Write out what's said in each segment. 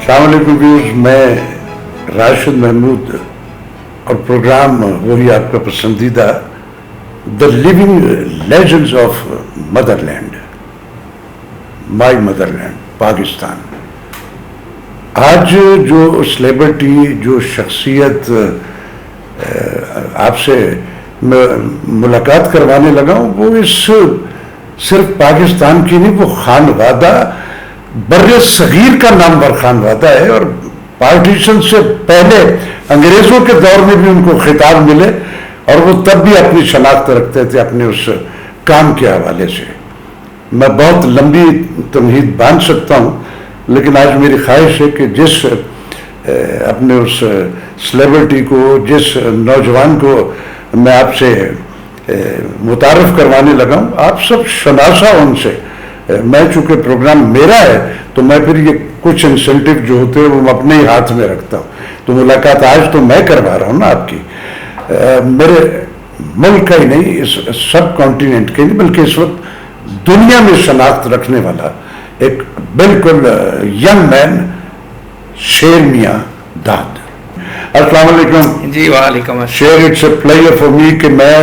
السلام علیکم ویورز، میں راشد محمود اور پروگرام وہی آپ کا پسندیدہ the living legends of motherland, my motherland Pakistan. آج جو سلیبرٹی، جو شخصیت آپ سے ملاقات کروانے لگا ہوں وہ صرف پاکستان کی نہیں، وہ خانوادہ بر صغیر کا نامور خانوادہ ہے، اور پارٹیشن سے پہلے انگریزوں کے دور میں بھی ان کو خطاب ملے اور وہ تب بھی اپنی شناخت رکھتے تھے اپنے اس کام کے حوالے سے. میں بہت لمبی تمہید باندھ سکتا ہوں، لیکن آج میری خواہش ہے کہ جس اپنے اس سلیبرٹی کو، جس نوجوان کو میں آپ سے متعارف کروانے لگا ہوں، آپ سب شناسا ان سے. میں چونکہ پروگرام میرا ہے تو میں پھر یہ کچھ انسینٹیو جو ہوتے ہیں وہ اپنے ہی ہاتھ میں رکھتا ہوں. تو ملاقات آج تو میں کروا رہا ہوں نا آپ کی، میرے ملک کا ہی نہیں، اس سب کانٹیننٹ کے نہیں بلکہ اس وقت دنیا میں شناخت رکھنے والا ایک بالکل ینگ مین، شیر میاں داد. السلام علیکم. جی وعلیکم السلام. شیر، it's a player for me کہ میں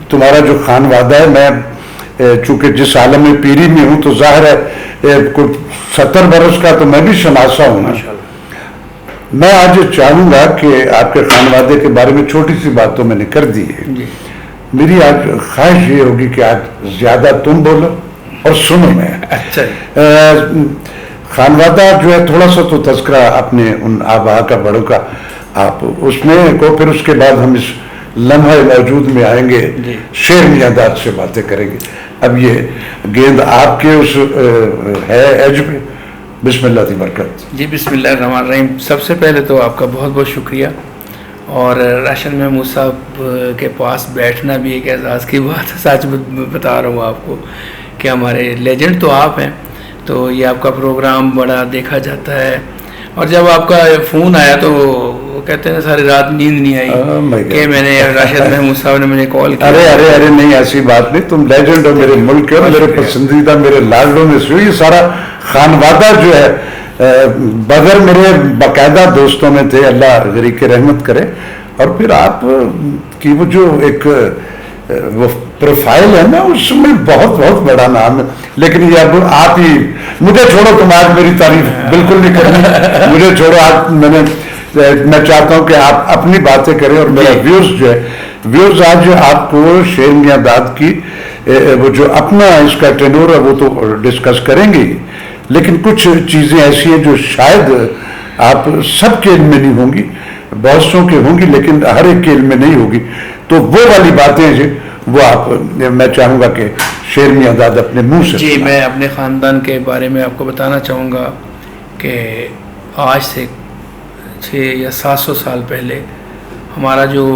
تمہارا جو خانوادہ ہے، میں چونکہ جس عالم پیری میں ہوں تو ظاہر ہے کوئی 70 برس کا تو میں بھی شناسا ہوں. میں آج چاہوں گا کہ آپ کے خانوادے کے بارے میں چھوٹی سی بات تو میں نے کر دی ہے. میری آج خواہش یہ ہوگی کہ آج زیادہ تم بولو اور سنو میں. خانوادہ جو ہے تھوڑا سا تو تذکرہ اپنے ان آبا کا، بڑوں کا آپ اس میں کو، پھر اس کے بعد ہم اس لمحہ موجود میں آئیں گے، شیر میاں داد سے باتیں کریں گے. اب یہ گیند آپ کے اس ہے ایج پہ. بسم اللہ کی برکت. جی بسم اللہ الرحمن الرحیم. سب سے پہلے تو آپ کا بہت بہت شکریہ، اور راشد محمود صاحب کے پاس بیٹھنا بھی ایک اعزاز کی بات ہے. سچ بتا رہا ہوں آپ کو کہ ہمارے لیجنڈ تو آپ ہیں، تو یہ آپ کا پروگرام بڑا دیکھا جاتا ہے. اور جب آپ کا فون آیا تو وہ کہتے ہیں ساری رات نیند نہیں آئی کہ میں نے راشد محمود صاحب نے مجھے کال کیا. ارے نہیں، ایسی بات نہیں. تم لیجنڈ ہو میرے ملک کے، اور میرے پسندیدہ، میرے لاڈلوں میں سے. یہ سارا خانوادہ جو ہے بغیر میرے باقاعدہ دوستوں میں تھے، اللہ غریق رحمت کرے. اور پھر آپ کی وہ جو ایک وہ پروفائل ہے نا، اس میں بہت بہت بڑا نام ہے. لیکن یہ اب آپ ہی مجھے چھوڑو، تم آج میری تعریف بالکل نہیں کرنی، مجھے چھوڑو. آپ میں چاہتا ہوں کہ آپ اپنی باتیں کریں، اور میرا ویورز جو ہے، ویورز آج آپ کو شیر میاں داد کی وہ جو اپنا اس کا ٹینور ہے وہ تو ڈسکس کریں گے، لیکن کچھ چیزیں ایسی ہیں جو شاید آپ سب کے علم میں نہیں ہوں گی، بہت سو کے ہوں گی لیکن ہر ایک کے علم میں نہیں ہوگی. تو وہ والی باتیں جو وہ آپ، میں چاہوں گا کہ شیر میاں داد اپنے منہ سے. جی میں اپنے خاندان کے بارے میں آپ کو بتانا چاہوں گا کہ آج سے 600 یا 700 سال پہلے ہمارا جو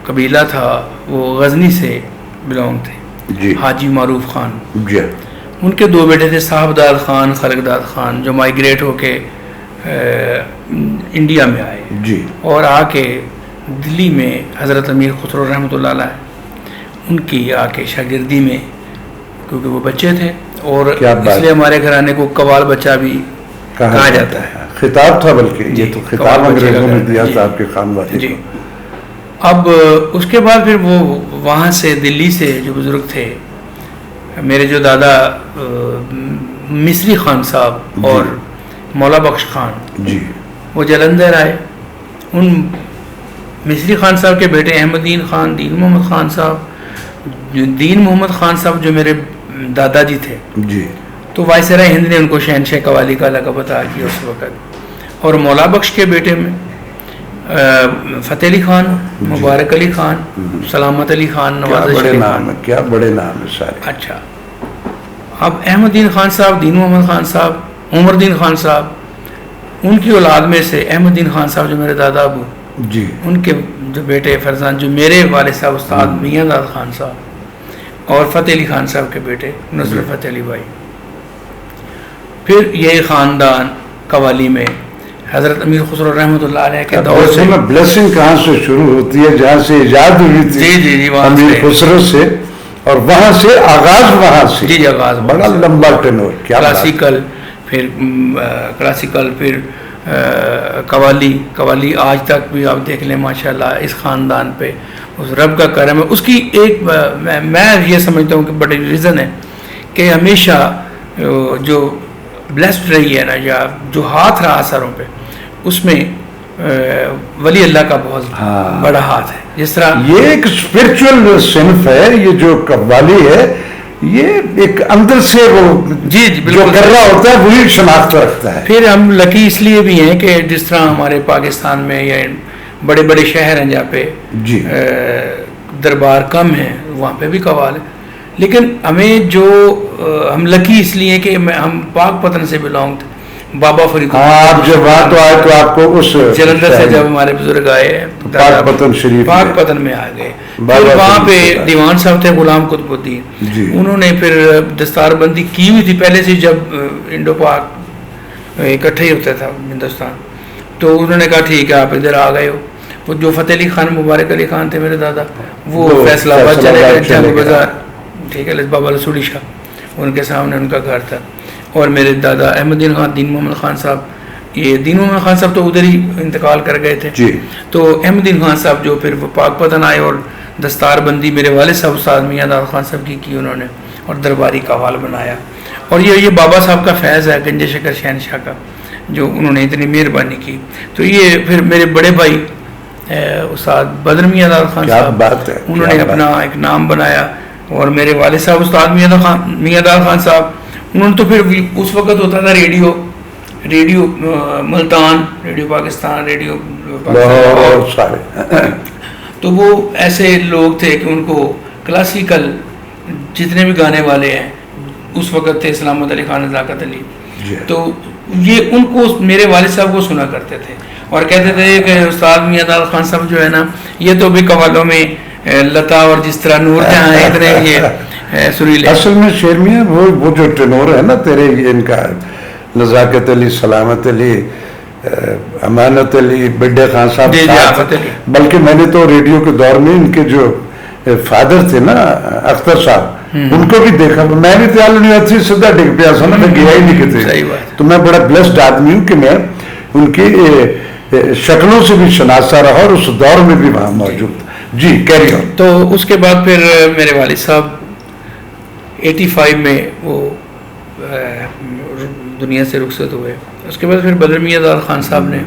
قبیلہ تھا وہ غزنی سے بلونگ تھے. جی. حاجی معروف خان. جی. ان کے 2 بیٹے تھے، صاحبداد خان، خلقداد خان، جو مائیگریٹ ہو کے انڈیا میں آئے. جی. اور آ کے دلی میں حضرت امیر خسرو رحمۃ اللہ علیہ ان کی آ کے شاگردی میں، کیونکہ وہ بچے تھے، اور اس لیے ہمارے گھرانے کو قوال بچہ بھی کہا جاتا ہے. خطاب تھا، بلکہ یہ تو خطاب انگریزوں نے دیا تھا آپ کے خاندان. جی. اب اس کے بعد پھر وہ وہاں سے دلی سے جو بزرگ تھے، میرے جو دادا مصری خان صاحب اور مولا بخش خان، جی، وہ جلندھر آئے. ان مصری خان صاحب کے بیٹے احمد دین خان، دین محمد خان صاحب، دین محمد خان صاحب جو میرے دادا جی تھے، جی، تو وائسرائے ہند نے ان کو شہنشاہ قوالی کا لقب عطا کیا اس وقت. اور مولا بخش کے بیٹے میں فتح علی خان، مبارک علی خان، سلامت علی خان، نواز شریف خان. کیا بڑے نام ہیں سارے. اچھا. اب احمد دین خان صاحب، دین محمد خان صاحب، عمر دین خان صاحب، ان کی اولاد میں سے احمد دین خان صاحب جو میرے دادا ابو، جی، ان کے جو بیٹے فرزان، جو میرے والد صاحب استاد میاں داد خان صاحب، اور فتح علی خان صاحب کے بیٹے نصرت فتح علی بھائی. پھر یہ خاندان قوالی میں حضرت امیر خسرو رحمۃ اللہ علیہ کے دور سے بلیسنگ کہاں سے شروع ہوتی ہے؟ جہاں سے ایجاد ہوئی تھی. جی جی جی، امیر خسرو سے، اور وہاں سے آغاز، وہاں سے جی آغاز بڑا لمبا ٹینور. کلاسیکل، پھر کلاسیکل، پھر قوالی آج تک بھی آپ دیکھ لیں ماشاءاللہ اس خاندان پہ اس رب کا کرم ہے. اس کی ایک میں یہ سمجھتا ہوں کہ بڑی ریزن ہے کہ ہمیشہ جو بلیسڈ رہی ہے نا، یا جو ہاتھ رہا سروں پہ، اس میں ولی اللہ کا بہت بڑا ہاتھ ہے. جس طرح یہ ایک اسپرچل صنف ہے، یہ جو قوالی ہے یہ ایک اندر سے وہ جی جو کر رہا ہوتا ہے وہی شناخت رکھتا ہے. پھر ہم لکی اس لیے بھی ہیں کہ جس طرح ہمارے پاکستان میں یا بڑے بڑے شہر ہیں جہاں پہ جی دربار کم ہیں، وہاں پہ بھی قوال ہے. لیکن ہمیں جو ہم لکی اس لیے کہ ہم پاک پتن سے بلانگ تھے. بابا فرید، آپ جب وہاں تو آئے تو آپ کو اس جلندھر سے جب ہمارے بزرگ آئے پاک پتن شریف پاک پتن میں آ گئے، پھر وہاں پہ دیوان صاحب تھے غلام قطب الدین، انہوں نے پھر دستار بندی کی ہوئی تھی پہلے سے، جب انڈو پاک اکٹھے ہی ہوتا تھا ہندوستان. تو انہوں نے کہا ٹھیک ہے آپ ادھر آ گئے ہو. وہ جو فتح علی خان مبارک علی خان تھے میرے دادا، وہ فیصلہ آباد چلے گئے، جنگ بازار، ٹھیک ہے، بابا رسولی شاہ ان کے سامنے ان کا گھر تھا. اور میرے دادا احمد دین خان، دین محمد خان صاحب، یہ دین محمد خان صاحب تو ادھر ہی انتقال کر گئے تھے. تو احمد دین خان صاحب جو پھر پاک پتن آئے اور دستار بندی میرے والد صاحب استاد میاں داد خان صاحب کی انہوں نے، اور درباری قوال بنایا. اور یہ بابا صاحب کا فیض ہے گنج شکر شہنشاہ کا، جو انہوں نے اتنی مہربانی کی. تو یہ پھر میرے بڑے بھائی استاد بدر میاں داد خان صاحب، انہوں نے اپنا ایک نام بنایا. اور میرے والد صاحب استاد میاں داد خان صاحب، انہوں نے تو پھر اس وقت ہوتا تھا radio Multan, radio Pakistan, radio تو وہ ایسے لوگ تھے کہ ان کو کلاسیکل جتنے بھی گانے والے ہیں اس وقت تھے، سلامت علی خان، نزاکت علی، تو یہ ان کو میرے والد صاحب کو سنا کرتے تھے اور کہتے تھے کہ استاد میاں داد خان صاحب جو ہے نا، یہ تو بھی قوالوں میں لتا اور جس طرح نور جہاں ہے اتنے یہ سریلے. اصل میں شیر میاں وہ جو ٹینور ہے نا تیرے، ان کا نزاکت علی، سلامت علی، امانت علی، بڈے خان صاحب، بلکہ میں نے تو ریڈیو کے دور میں ان کے جو فادر تھے نا اختر صاحب، ان کو بھی دیکھا. میں بھی تیال یونیورسٹی سیدھا ڈگ پیا سا نا، میں گیا ہی نہیں کتنے. تو میں بڑا بلیسڈ آدمی ہوں کہ میں ان کی شکلوں سے بھی شناسا رہا اور اس دور میں بھی وہاں موجود تھا. جی کیری آن. تو اس کے بعد پھر میرے والد صاحب 85 میں وہ دنیا سے رخصت ہوئے. اس کے بعد پھر بدر میاں داد خان صاحب نے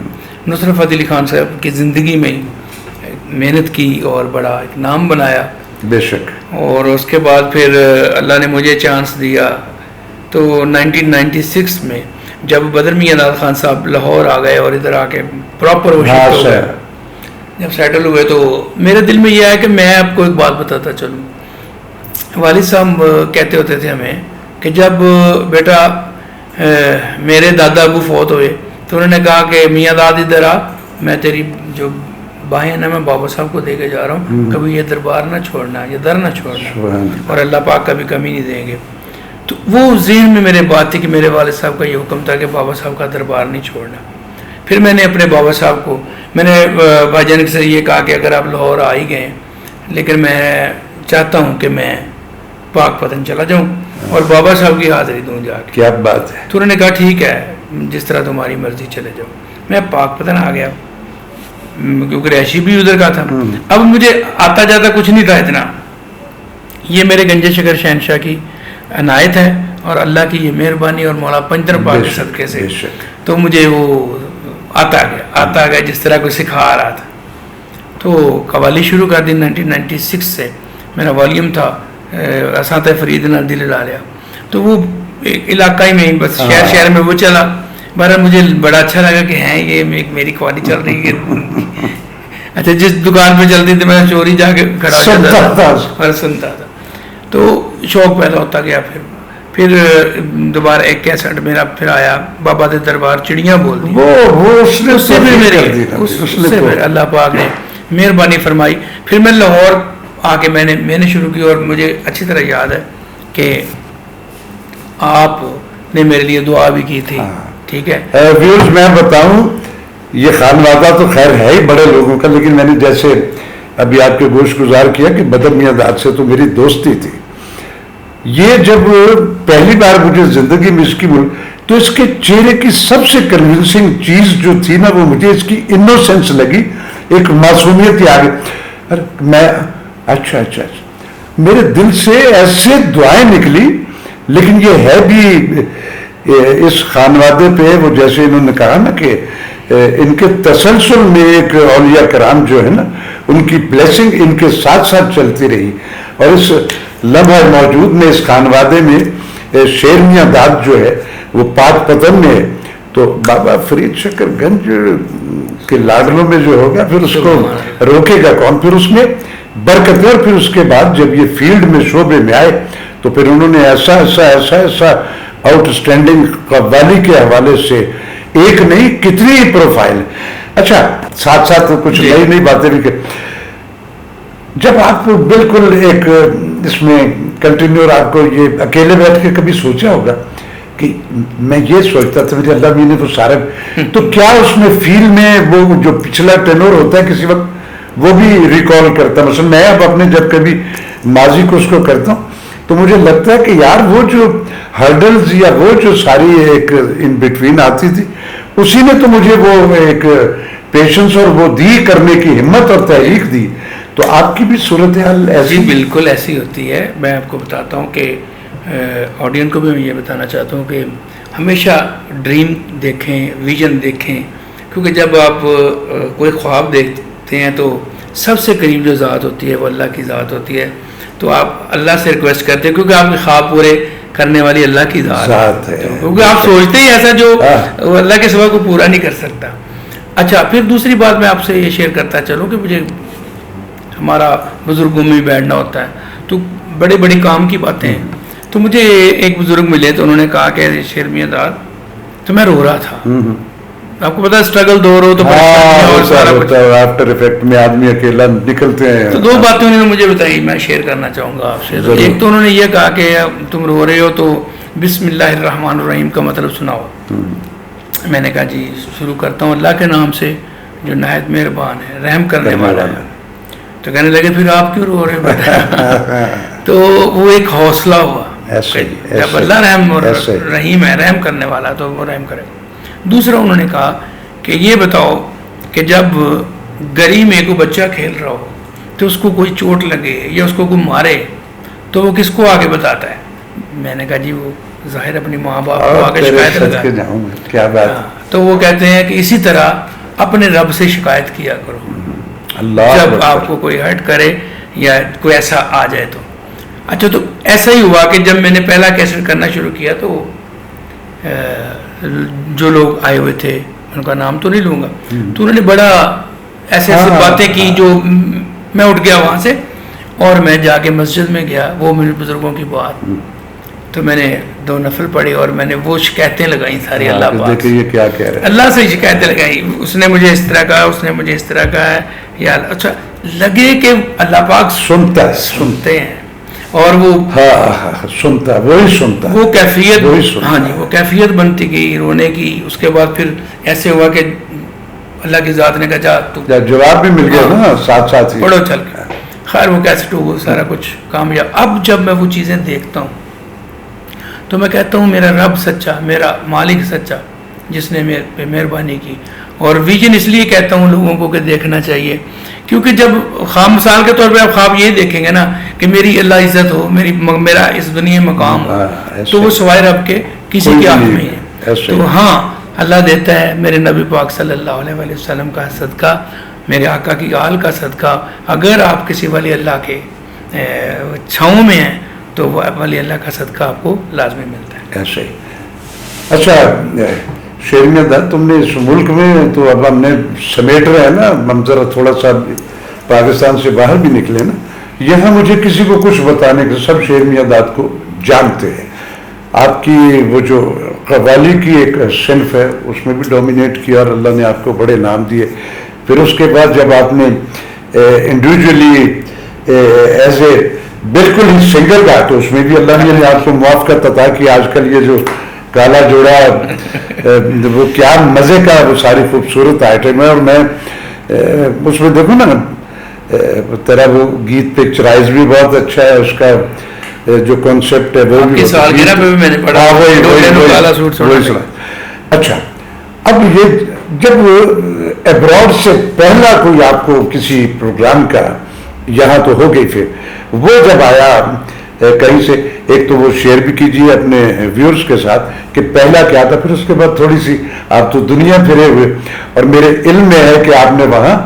نصرت فتح علی خان صاحب کی زندگی میں محنت کی اور بڑا ایک نام بنایا. بے شک. اور اس کے بعد پھر اللہ نے مجھے چانس دیا. تو 1996 میں جب بدر میاں داد خان صاحب لاہور آ گئے اور ادھر آ کے پراپر وہ شفٹ ہو گئے، جب سیٹل ہوئے، تو میرے دل میں یہ ہے کہ میں آپ کو ایک بات بتاتا چلوں. والد صاحب کہتے ہوتے تھے ہمیں کہ جب بیٹا میرے دادا ابو فوت ہوئے تو انہوں نے کہا کہ میاں داد ادھر آ، میں تیری جو باہیں نا میں بابا صاحب کو دے کے جا رہا ہوں، کبھی یہ دربار نہ چھوڑنا، یہ در نہ چھوڑنا، اور اللہ پاک کبھی کمی نہیں دیں گے. تو وہ ذہن میں میرے بات تھی کہ میرے والد صاحب کا یہ حکم تھا کہ بابا صاحب کا دربار نہیں چھوڑنا. پھر میں نے اپنے بابا صاحب کو، میں نے بھائی جان سے یہ کہا کہ اگر آپ لاہور آ ہی گئے لیکن میں چاہتا ہوں کہ میں پاک پتن چلا جاؤں اور بابا صاحب کی حاضری دوں جا کے. کیا بات ہے. تو انہوں نے کہا ٹھیک ہے جس طرح تمہاری مرضی چلے جاؤ. میں پاک پتن آ گیا کیونکہ رہائشی بھی ادھر کا تھا. اب مجھے آتا جاتا کچھ نہیں تھا اتنا، یہ میرے گنج شکر شہنشاہ کی عنایت ہے اور اللہ کی یہ مہربانی اور مولا پنجتر پاک کے صدقے سے تو مجھے وہ آتا گیا جس طرح کوئی سکھا رہا تھا. تو قوالی شروع کر دی 1996 سے. میرا والیم تھا اساتہ فرید نال دل لا لیا، تو وہ علاقائی میں بس شہر میں وہ چلا. بہرحال مجھے بڑا اچھا لگا کہ ہیں یہ میری قوالی چل رہی ہے. اچھا جس دکان پہ چلتی تھی میں چوری جا کے کھڑا ہو جاتا تھا اور سنتا تھا. تو شوق پیدا ہوتا گیا. پھر دوبارہ ایک کیسٹ میرا پھر آیا بابا دے دربار چڑیاں بول دی. اس سے پھر اللہ پاک نے مہربانی فرمائی. پھر میں لاہور آ کے میں نے شروع کی اور مجھے اچھی طرح یاد ہے کہ آپ نے میرے لیے دعا بھی کی تھی. ٹھیک ہے ویوز میں بتاؤں یہ خانوادہ تو خیر ہے ہی بڑے لوگوں کا، لیکن میں نے جیسے ابھی آپ کے گوش گزار کیا کہ بدر میاں داد سے تو میری دوستی تھی. یہ جب پہلی بار مجھے زندگی میں اس کی تو اس کے چہرے کی سب سے کنونسنگ چیز جو تھی نا وہ مجھے اس کی انوسینس لگی, ایک معصومیت ہی آ گئی. میں اچھا میرے دل سے ایسے دعائیں نکلی. لیکن یہ ہے بھی اس خانوادے پہ وہ جیسے انہوں نے کہا نا کہ ان کے تسلسل میں ایک اولیاء کرام جو ہے نا ان کی بلیسنگ ان کے ساتھ ساتھ چلتی رہی. اور اس لمحہ موجود میں اس خانوادے میں شیر میاں داد جو ہے وہ پاک پتن میں, تو بابا فرید شکر گنج کے لاڈلوں میں جو ہوگا پھر اس کو روکے گا کون. پھر اس میں برکت ہے. اور پھر اس کے بعد جب یہ فیلڈ میں شعبے میں آئے تو پھر انہوں نے ایسا آؤٹ اسٹینڈنگ قوالی کے حوالے سے ایک نہیں کتنی ہی پروفائل. اچھا ساتھ ساتھ کچھ نئی باتیں بھی کہ جب آپ کو بالکل ایک اس میں کنٹینیو, آپ کو یہ اکیلے بیٹھ کے کبھی سوچا ہوگا کہ میں یہ سوچتا تھا مجھے اللہ نے تو سارا, تو کیا اس میں فیل میں وہ جو پچھلا ٹینور ہوتا ہے کسی وقت وہ بھی ریکال کرتا. مثلا میں اب اپنے جب کبھی ماضی کو اس کو کرتا ہوں تو مجھے لگتا ہے کہ یار وہ جو ہرڈلز یا وہ جو ساری ایک ان بٹوین آتی تھی اسی نے تو مجھے وہ ایک پیشنس اور وہ دی کرنے کی ہمت اور تحریک دی. تو آپ کی بھی صورتحال ایسی؟ جی بالکل ایسی ہوتی ہے. میں آپ کو بتاتا ہوں کہ آڈینس کو بھی میں یہ بتانا چاہتا ہوں کہ ہمیشہ ڈریم دیکھیں, ویژن دیکھیں, کیونکہ جب آپ کوئی خواب دیکھتے ہیں تو سب سے قریب جو ذات ہوتی ہے وہ اللہ کی ذات ہوتی ہے. تو آپ اللہ سے ریکویسٹ کرتے ہیں کیونکہ آپ کے خواب پورے کرنے والی اللہ کی ذات ہے, کیونکہ آپ سوچتے ہی ایسا جو اللہ کے سوا کو پورا نہیں کر سکتا. اچھا پھر دوسری بات میں آپ سے یہ شیئر کرتا چلوں کہ مجھے ہمارا بزرگوں میں بیٹھنا ہوتا ہے تو بڑے بڑے کام کی باتیں ہیں. تو مجھے ایک بزرگ ملے تو انہوں نے کہا کہ شیر میاں داد, تو میں رو رہا تھا. آپ کو پتا اسٹرگل دور ہو تو آفٹر افیکٹ میں آدمی اکیلا نکلتے ہیں. تو دو باتیں انہوں نے مجھے بتائی, میں شیئر کرنا چاہوں گا آپ سے. ایک تو انہوں نے یہ کہا کہ تم رو رہے ہو تو بسم اللہ الرحمن الرحیم کا مطلب سناؤ. میں نے کہا جی شروع کرتا ہوں اللہ کے نام سے جو نہایت مہربان ہے رحم کرنے والا ہے. تو کہنے لگے پھر آپ کیوں رو رہے ہیں بیٹا؟ تو وہ ایک حوصلہ ہوا, جب اللہ رحم رحیم ہے رحم کرنے والا تو وہ رحم کرے. دوسرا انہوں نے کہا کہ یہ بتاؤ کہ جب گلی میں کوئی بچہ کھیل رہا ہو تو اس کو کوئی چوٹ لگے یا اس کو کوئی مارے تو وہ کس کو آگے بتاتا ہے؟ میں نے کہا جی وہ ظاہر اپنی ماں باپ کو آگے شکایت لگا. تو وہ کہتے ہیں کہ اسی طرح اپنے رب سے شکایت کیا کرو جب آپ کو کوئی ہرٹ کرے یا کوئی ایسا آ جائے تو. اچھا تو ایسا ہی ہوا کہ جب میں نے پہلا کیسٹ کرنا شروع کیا تو جو لوگ آئے ہوئے تھے ان کا نام تو نہیں لوں گا, تو انہوں نے بڑا ایسے باتیں کی جو میں اٹھ گیا وہاں سے اور میں جا کے مسجد میں گیا. وہ میرے بزرگوں کی بات تو میں نے 2 نفل پڑھی اور میں نے وہ شکایتیں لگائیں ساری اللہ پاک سے, اللہ سے شکایتیں لگائیں. اس نے مجھے اس طرح کہا, اس نے مجھے اس طرح کہا ہے یا اچھا لگے کہ اللہ پاک سنتے ہیں اور وہ سنتا وہی سنتا وہ کیفیت. ہاں جی وہ کیفیت بنتی گئی رونے کی. اس کے بعد پھر ایسے ہوا کہ اللہ کی ذات نے کہا جا تو جواب بھی مل گیا نا ساتھ ساتھ پڑھو چل کے. خیر وہ کیسٹ ہو سارا کچھ کامیاب. اب جب میں وہ چیزیں دیکھتا ہوں تو میں کہتا ہوں میرا رب سچا, میرا مالک سچا جس نے میرے پہ مہربانی کی. اور ویژن اس لیے کہتا ہوں لوگوں کو کہ دیکھنا چاہیے کیونکہ جب خواب مثال کے طور پہ آپ خواب یہ دیکھیں گے نا کہ میری اللہ عزت ہو, میرا اس دنیا میں مقام ہو, تو وہ سوائے رب کے کسی کے ہاتھ میں ہے. تو ہاں اللہ دیتا ہے. میرے نبی پاک صلی اللہ علیہ وسلم کا صدقہ, میرے آقا کی آل کا صدقہ, اگر آپ کسی ولی اللہ کے چھاؤں میں ہیں تو وہ ولی اللہ کا صدقہ آپ کو لازمی ملتا ہے. ایسے ہی. اچھا شیر میاں داد تم نے اس ملک میں تو اب ہم نے سمیٹ رہے ہیں نا, ہم ذرا تھوڑا سا پاکستان سے باہر بھی نکلے نا, یہاں مجھے کسی کو کچھ بتانے کے سب شیر میاں داد کو جانتے ہیں. آپ کی وہ جو قوالی کی ایک صنف ہے اس میں بھی ڈومینیٹ کیا اور اللہ نے آپ کو بڑے نام دیے. پھر اس کے بعد جب آپ نے انڈیویجولی ایز اے بالکل ہی سنگل گا تو اس میں بھی اللہ نے آپ کو موافقت عطا کی. آج کل یہ جو کالا جوڑا وہ کیا مزے کا وہ ساری خوبصورت آئٹم ہے. اور میں اس میں دیکھوں نا تیرا وہ گیت پکچرائز بھی بہت اچھا ہے, اس کا جو کانسیپٹ ہے وہ آپ کی سالگرہ پہ بھی میں نے پڑھا، ہاں وہی کالا سوٹ وہی سنا. اچھا اب یہ جب ابراڈ سے پہلا کوئی آپ کو کسی پروگرام کا یہاں تو ہو گئی، پھر وہ جب آیا کہیں سے، ایک تو وہ شیئر بھی کیجیے اپنے ویورز کے ساتھ کہ پہلا کیا تھا، پھر اس کے بعد تھوڑی سی آپ تو دنیا پھرے ہوئے اور میرے علم میں ہے کہ آپ نے وہاں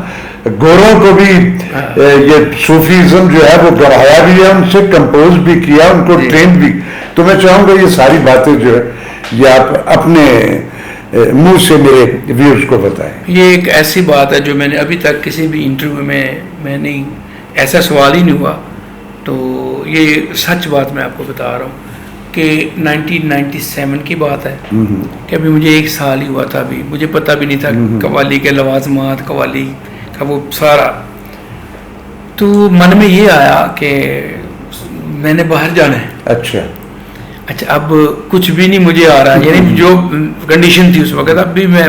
گوروں کو بھی یہ صوفیزم جو ہے وہ گڑھایا بھی ہے، ان سے کمپوز بھی کیا، ان کو ٹرین بھی. تو میں چاہوں گا یہ ساری باتیں جو ہے یہ آپ اپنے منہ سے میرے ویورز کو بتائیں. یہ ایک ایسی بات ہے جو میں نے ابھی تک کسی بھی انٹرویو میں نہیں، ایسا سوال ہی نہیں ہوا. تو یہ سچ بات میں آپ کو بتا رہا ہوں کہ 1997 کی بات ہے کہ ابھی مجھے 1 سال ہی ہوا تھا، ابھی مجھے پتہ بھی نہیں تھا قوالی کے لوازمات، قوالی کا وہ سارا. تو من میں یہ آیا کہ میں نے باہر جانا ہے. اچھا اب کچھ بھی نہیں مجھے آ رہا، یعنی جو کنڈیشن تھی اس وقت، اب بھی میں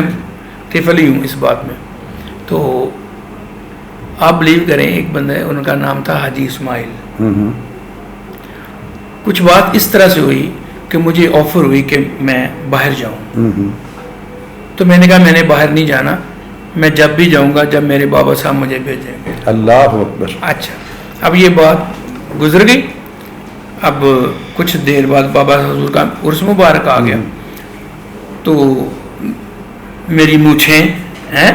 طفل ہی ہوں اس بات میں. تو آپ بلیو کریں، ایک بندہ ہے، ان کا نام تھا حاجی اسماعیل. کچھ بات اس طرح سے ہوئی کہ مجھے آفر ہوئی کہ میں باہر جاؤں. تو میں نے کہا میں نے باہر نہیں جانا، میں جب بھی جاؤں گا جب میرے بابا صاحب مجھے بھیجیں گے. اللہ اکبر. اچھا اب یہ بات گزر گئی. اب کچھ دیر بعد بابا حضور کا عرس مبارک آ گیا. تو میری مونچھیں ہیں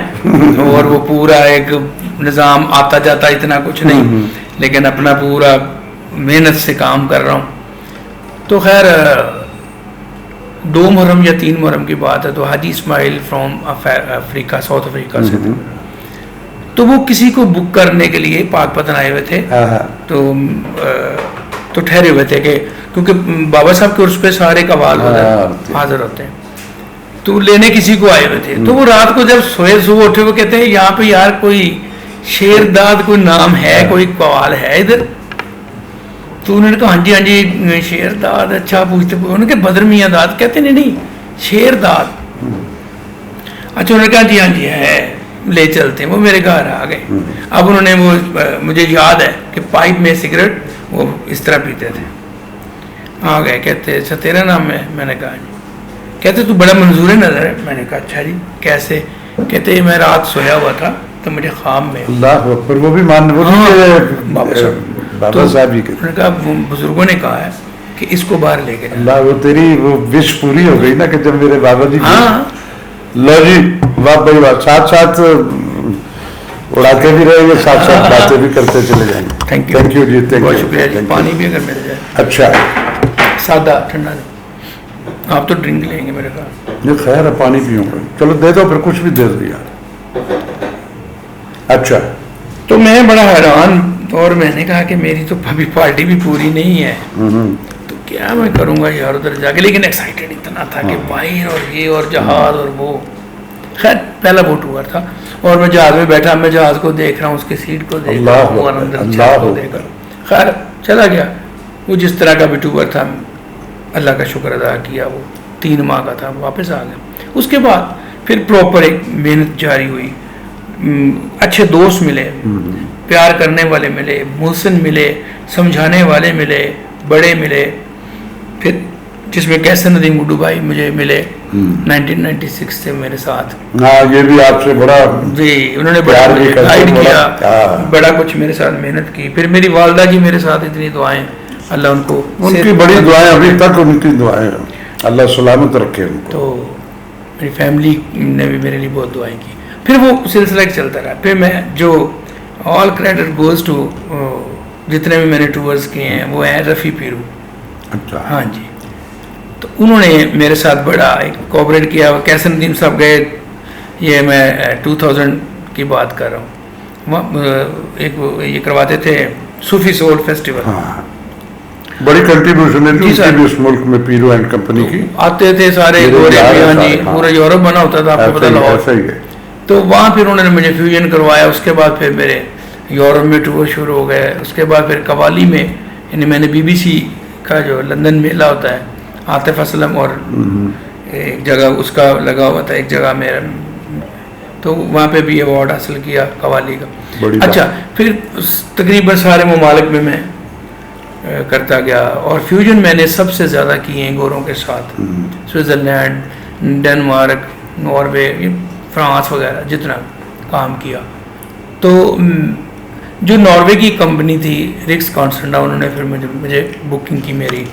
اور وہ پورا ایک نظام آتا جاتا، اتنا کچھ نہیں، لیکن اپنا پورا محنت سے کام کر رہا ہوں. تو خیر 2 محرم یا 3 محرم کی بات ہے. تو حاجی اسماعیل فرام افریقہ، ساؤتھ افریقہ سے تھے. تو وہ کسی کو بک کرنے کے لیے پاک پتن آئے ہوئے تھے. تو ٹھہرے ہوئے تھے کہ کیونکہ بابا صاحب کے عرس پہ سارے قوال حاضر ہوتے ہیں. تو لینے کسی کو آئے ہوئے تھے. تو وہ رات کو جب سوئے، صبح اٹھے، وہ کہتے ہیں یہاں پہ یار کوئی شیر داد کوئی نام ہے، کوئی قوال ہے ادھر. تو انہوں نے کہا ہاں جی شیر داد. اچھا پوچھتے انہوں نے کہا بدر میاں داد. کہتے نہیں شیر داد. اچھا انہوں نے کہا جی ہاں جی ہے، لے چلتے ہیں. وہ میرے گھر آ گئے. اب انہوں نے وہ مجھے یاد ہے کہ پائپ میں سگریٹ وہ اس طرح پیتے تھے. آ گئے، کہتے اچھا تیرا نام ہے؟ میں نے کہا جی. کہتے تو بڑا منظور نظر ہے. میں نے کہا اچھا جی کیسے؟ کہتے میں رات سویا ہوا تھا تو مجھے خواب میں. اللہ اکبر. وہ بھی مان بابا صاحب ہی انہوں نے کہا بزرگوں نے کہا ہے کہ اس کو باہر لے کے جانا. اللہ، وہ تیری وہ وش پوری ہو گئی نا کہ جب میرے بابا جی. لو جی واہ بھائی واہ، ساتھ ساتھ اڑاتے بھی رہیں گے، ساتھ ساتھ باتیں بھی کرتے چلے جائیں گے. تھینک یو جی، بہت شکریہ جی. پانی بھی اگر مل جائے. اچھا سادہ ٹھنڈا نہیں، آپ تو ڈرنک لیں گے میرے خیال. یہ خیر ہے، پانی پیوں گا. چلو دے دو پھر، کچھ بھی دے دو یار. اچھا تو میں بڑا حیران، اور میں نے کہا کہ میری تو ابھی پارٹی بھی پوری نہیں ہے، تو کیا میں کروں گا یار ادھر جا کے. لیکن ایکسائٹیڈ اتنا تھا کہ باہر اور یہ اور جہاز اور وہ. خیر پہلا وہ ٹور تھا اور میں جہاز میں بیٹھا، میں جہاز کو دیکھ رہا ہوں، اس کی سیٹ کو دیکھ رہا ہوں اور اندر چھت کو دیکھ رہا ہوں. خیر چلا گیا. وہ جس طرح کا بھی ٹور تھا اللہ کا شکر ادا کیا. وہ 3 ماہ کا تھا، واپس آ گیا. اس کے بعد پھر پراپر ایک محنت جاری ہوئی. اچھے دوست ملے، پیار کرنے والے ملے، محسن ملے، سمجھانے والے ملے، بڑے ملے. پھر جس میں کیسر ندیم گڈو بھائی مجھے ملے 1996 سے میرے ساتھ. ہاں یہ بھی آپ سے بڑا جی، انہوں نے بڑا گائیڈ کیا، بڑا کچھ میرے ساتھ محنت کی. پھر میری والدہ کی میرے ساتھ اتنی دعائیں، اللہ ان کو، ان کی بڑی دعائیں ابھی تک، ان کی دعائیں اللہ سلامت رکھے ان کو. تو میری فیملی نے بھی میرے لیے بہت دعائیں کی. پھر وہ سلسلہ چلتا رہا. پھر میں جو آل کریڈٹ گوز ٹو جتنے بھی میں نے ٹورز کیے ہیں وہ ہیں رفیع پیرو. اچھا ہاں جی. تو انہوں نے میرے ساتھ بڑا ایک کوآپریٹ کیا. کیسر ندیم صاحب گئے، یہ میں 2000 کی بات کر رہا ہوں. ایک یہ کرواتے تھے صوفی سول فیسٹیول. ہاں بڑی کنٹریبیوشن ہے اس ملک میں پیرو اینڈ کمپنی کی. آتے تھے سارے گورے. ہاں جی، پورا یورپ بنا ہوتا تھا، آپ کو پتہ لاہور. تو وہاں پھر انہوں نے مجھے فیوژن کروایا. اس کے بعد پھر میرے یورپ میں ٹور شروع ہو گئے. اس کے بعد پھر قوالی میں، یعنی میں نے BBC کا جو لندن میلہ ہوتا ہے، عاطف اسلم اور ایک جگہ اس کا لگا ہوا تھا ایک جگہ میں، تو وہاں پہ بھی ایوارڈ حاصل کیا قوالی کا. اچھا پھر تقریباً سارے ممالک میں کرتا گیا. اور فیوژن میں نے سب سے زیادہ کیے ہیں گوروں کے ساتھ, سوئٹزرلینڈ, ڈنمارک, ناروے, فرانس وغیرہ جتنا کام کیا. تو جو ناروے کی کمپنی تھی رکس کانسٹنٹا, انہوں نے پھر مجھے بکنگ کی میری.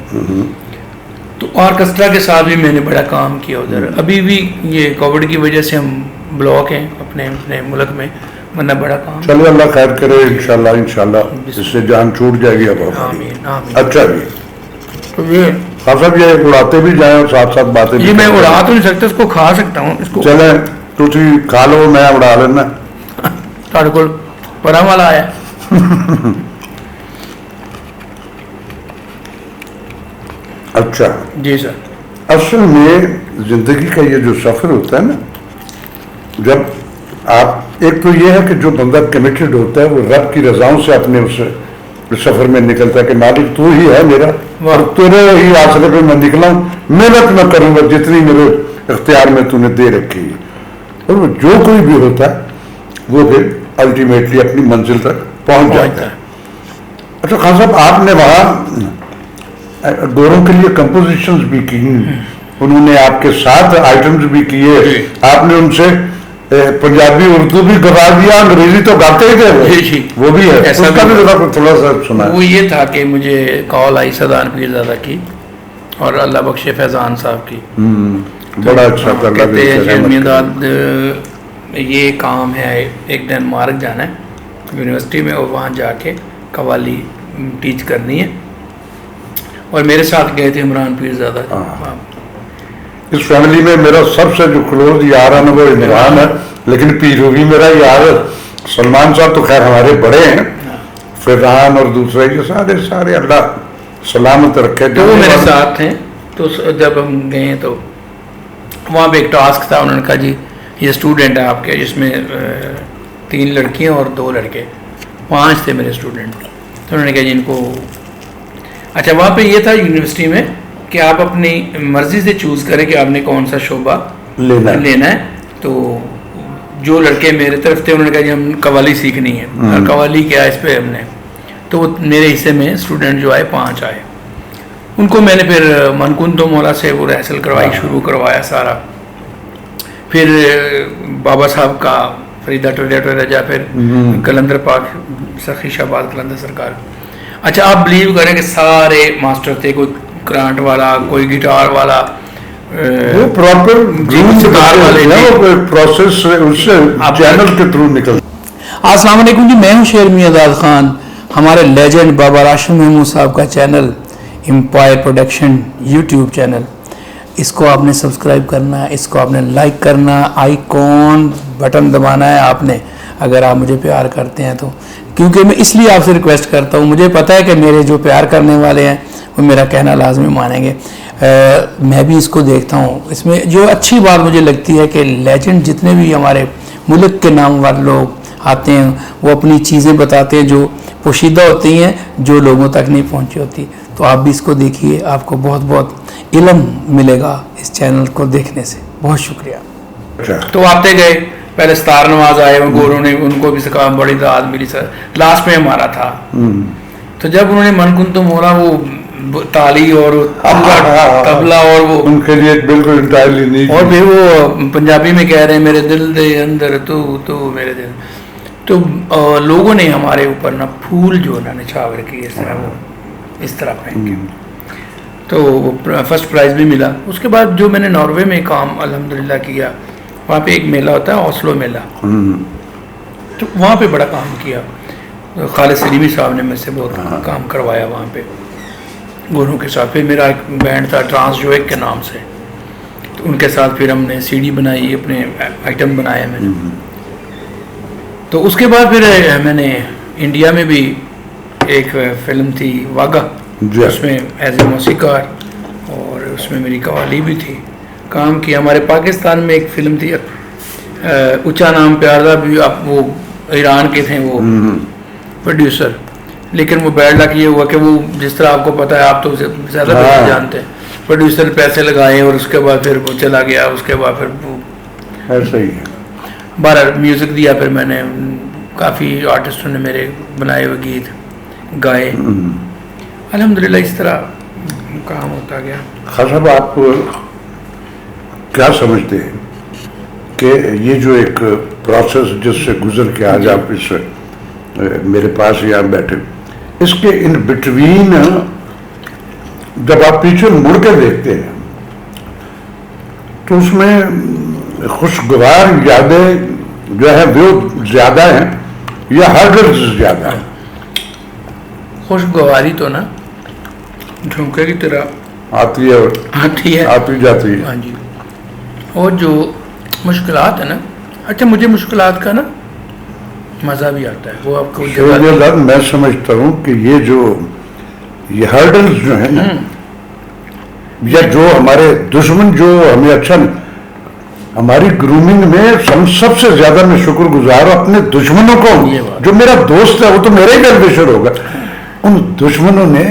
تو آرکسٹرا کے ساتھ بھی میں نے بڑا کام کیا ادھر. ابھی بھی یہ کووڈ کی وجہ سے ہم بلاک ہیں اپنے ملک میں, ورنہ بڑا کام. چلو اللہ خیر کرے انشاءاللہ اس سے جان چھوٹ جائے گی اب ہماری. آمین آمین. اچھا جی, تو یہ صاحب یہ اڑاتے بھی جائیں اور ساتھ ساتھ باتیں بھی. جی میں اڑا تو نہیں سکتا, اس کو کھا سکتا ہوں. اس کو چلیں تھی کھا لو, میں اڑا لینا. تھوڑے کو بڑا والا آیا. اچھا جی سر. اصل میں زندگی کا یہ جو سفر ہوتا ہے نا, جب آپ ایک تو یہ ہے کہ جو بندہ کمیٹڈ ہوتا ہے وہ رب کی رضاؤں سے اپنے اس سفر میں نکلتا ہے کہ مالک تو ہی ہے میرا, اور تیرے ہی آسرے پہ میں نکلا ہوں, محنت میں کروں گا جتنی میرے اختیار میں تو نے دے رکھی ہے. اور وہ جو کوئی بھی ہوتا ہے وہ پھر الٹیمیٹلی اپنی منزل تک پہنچ جاتا ہے. اچھا خان صاحب, آپ نے وہاں گوروں کے لیے کمپوزیشنز بھی کی, انہوں نے آپ کے ساتھ آئٹمز بھی کیے, آپ نے ان سے پنجابی اردو بھی گوا دیا, انگریزی تو گاتے ہی تھے وہ بھی ہے, اس کا بھی تھوڑا سا سنا. وہ یہ تھا کہ مجھے کال آئی سدان پیرزادہ کی اور اللہ بخش فیضان صاحب کی. بڑا اچھا کہتے ہیں امداد یہ کام ہے, ایک ڈنمارک جانا ہے یونیورسٹی میں اور وہاں جا کے قوالی ٹیچ کرنی ہے. اور میرے ساتھ گئے تھے عمران پیرزادہ. اس فیملی میں میرا سب سے جو کلوز یار ہے وہ عمران ہے, لیکن پیرو بھی میرا یار ہے. سلمان صاحب تو خیر ہمارے بڑے ہیں, فیضان اور دوسرے یہ سارے اللہ سلامت رکھے. تو وہ میرے ساتھ تھے. تو جب ہم گئے تو وہاں پہ ایک ٹاسک تھا, انہوں نے کہا جی یہ اسٹوڈنٹ ہے آپ کے, جس میں 3 لڑکیاں اور 2 لڑکے, 5 تھے میرے اسٹوڈنٹ. تو انہوں نے کہا جی ان کو, اچھا وہاں پہ یہ تھا یونیورسٹی میں کہ آپ اپنی مرضی سے چوز کریں کہ آپ نے کون سا شعبہ لینا ہے. تو جو لڑکے میرے طرف تھے انہوں نے کہا جی ہم قوالی سیکھنی ہے. اور قوالی کیا اس پہ ہم نے, تو وہ میرے حصے میں اسٹوڈنٹ جو آئے 5 آئے. ان کو میں نے پھر منکنتو مولا سے وہ ریحصل کروائی, شروع کروایا سارا. پھر بابا صاحب کا فریدہ ٹویرا جا, پھر کلندر پاک سخی شہباز کلندر سرکار. اچھا آپ بلیو کریں کہ سارے ماسٹر تھے, کوئی کرانٹ والا, کوئی گٹار والا, وہ پراپر پروسیس چینل کے تھرو نکل. السلام علیکم جی, میں ہوں شیر میاں خان. ہمارے لیجنڈ بابا راشد محمود صاحب کا channel Empire production YouTube channel, اس کو آپ نے سبسکرائب کرنا ہے, اس کو آپ نے لائک کرنا, آئیکن بٹن دبانا ہے آپ نے اگر آپ مجھے پیار کرتے ہیں تو. کیونکہ میں اس لیے آپ سے ریکویسٹ کرتا ہوں, مجھے پتہ ہے کہ میرے جو پیار کرنے والے ہیں وہ میرا کہنا لازمی مانیں گے. میں بھی اس کو دیکھتا ہوں. اس میں جو اچھی بات مجھے لگتی ہے کہ لیجنڈ جتنے بھی ہمارے ملک کے نامور لوگ آتے ہیں وہ اپنی چیزیں بتاتے ہیں جو پوشیدہ ہوتی ہیں, جو لوگوں تک نہیں پہنچی ہوتی. تو آپ بھی اس کو دیکھیے, آپ کو بہت بہت علم ملے گا اس چینل کو دیکھنے سے. بہت شکریہ. تو آتے گئے, پہلے ستار نواز آئے, گوروں نے ان کو بھی سکھا, بڑی داد ملی سر. لاسٹ میں ہمارا تھا. تو جب انہوں نے منکنتو مولا وہ تالی اور طبلہ اور وہ ان کے لیے بالکل انٹائرلی نہیں, اور پھر وہ پنجابی میں کہہ رہے ہیں میرے دل دے اندر تو میرے دل. تو لوگوں نے ہمارے اوپر نا پھول جو نا نچھاور کی اس طرح, وہ اس طرح پھینکے. تو وہ فرسٹ پرائز بھی ملا. اس کے بعد جو میں نے ناروے میں کام الحمدللہ کیا, وہاں پہ ایک میلہ ہوتا ہے اوسلو میلہ, تو وہاں پہ بڑا کام کیا. خالد سلیمی صاحب نے مجھ سے بہت کام کروایا وہاں پہ گوروں کے ساتھ. پھر میرا ایک بینڈ تھا ٹرانس جویک کے نام سے, تو ان کے ساتھ پھر ہم نے سی ڈی بنائی, اپنے آئٹم بنائے میں نے. تو اس کے بعد پھر میں نے انڈیا میں بھی ایک فلم تھی واگا, اس میں ایز اے موسیقار, اور اس میں میری قوالی بھی تھی, کام کیا. ہمارے پاکستان میں ایک فلم تھی اونچا نام پیارا, بھی آپ وہ ایران کے تھے وہ پروڈیوسر, لیکن وہ بیڈ لک یہ ہوا کہ وہ جس طرح آپ کو پتہ ہے, آپ تو اسے زیادہ بہتر جانتے ہیں, پروڈیوسر پیسے لگائے اور اس کے بعد پھر وہ چلا گیا. اس کے بعد پھر وہ ایسا ہی ہے. 12 میوزک دیا, پھر میں نے کافی آرٹسٹوں نے میرے بنائے ہوئے گیت گائے. الحمدللہ اس طرح کام ہوتا گیا. خان صاحب آپ کیا سمجھتے ہیں کہ یہ جو ایک پروسیس جس سے گزر کے آج آپ اس میرے پاس یہاں بیٹھے, اس کے ان بٹوین جب آپ پیچھے مڑ کے دیکھتے ہیں تو اس میں خوشگوار یادیں جو ہے وہ زیادہ ہیں یا ہرڈلز زیادہ ہیں؟ خوشگواری تو نا جھونکے کی طرح آتی ہے آتی ہے, آتی جاتی ہے. ہاں جی. اور جو مشکلات ہے نا, اچھا مجھے مشکلات کا نا مزہ بھی آتا ہے, وہ آپ کو جگہ میں سمجھتا ہوں کہ یہ ہرڈلز جو ہیں نا, یا جو ہمارے دشمن جو ہمیں اچھا ہماری گرومنگ میں سب سے زیادہ میں شکر گزار ہوں اپنے دشمنوں کو. جو میرا دوست ہے وہ تو میرا ہی ویل ہوگا, ان دشمنوں نے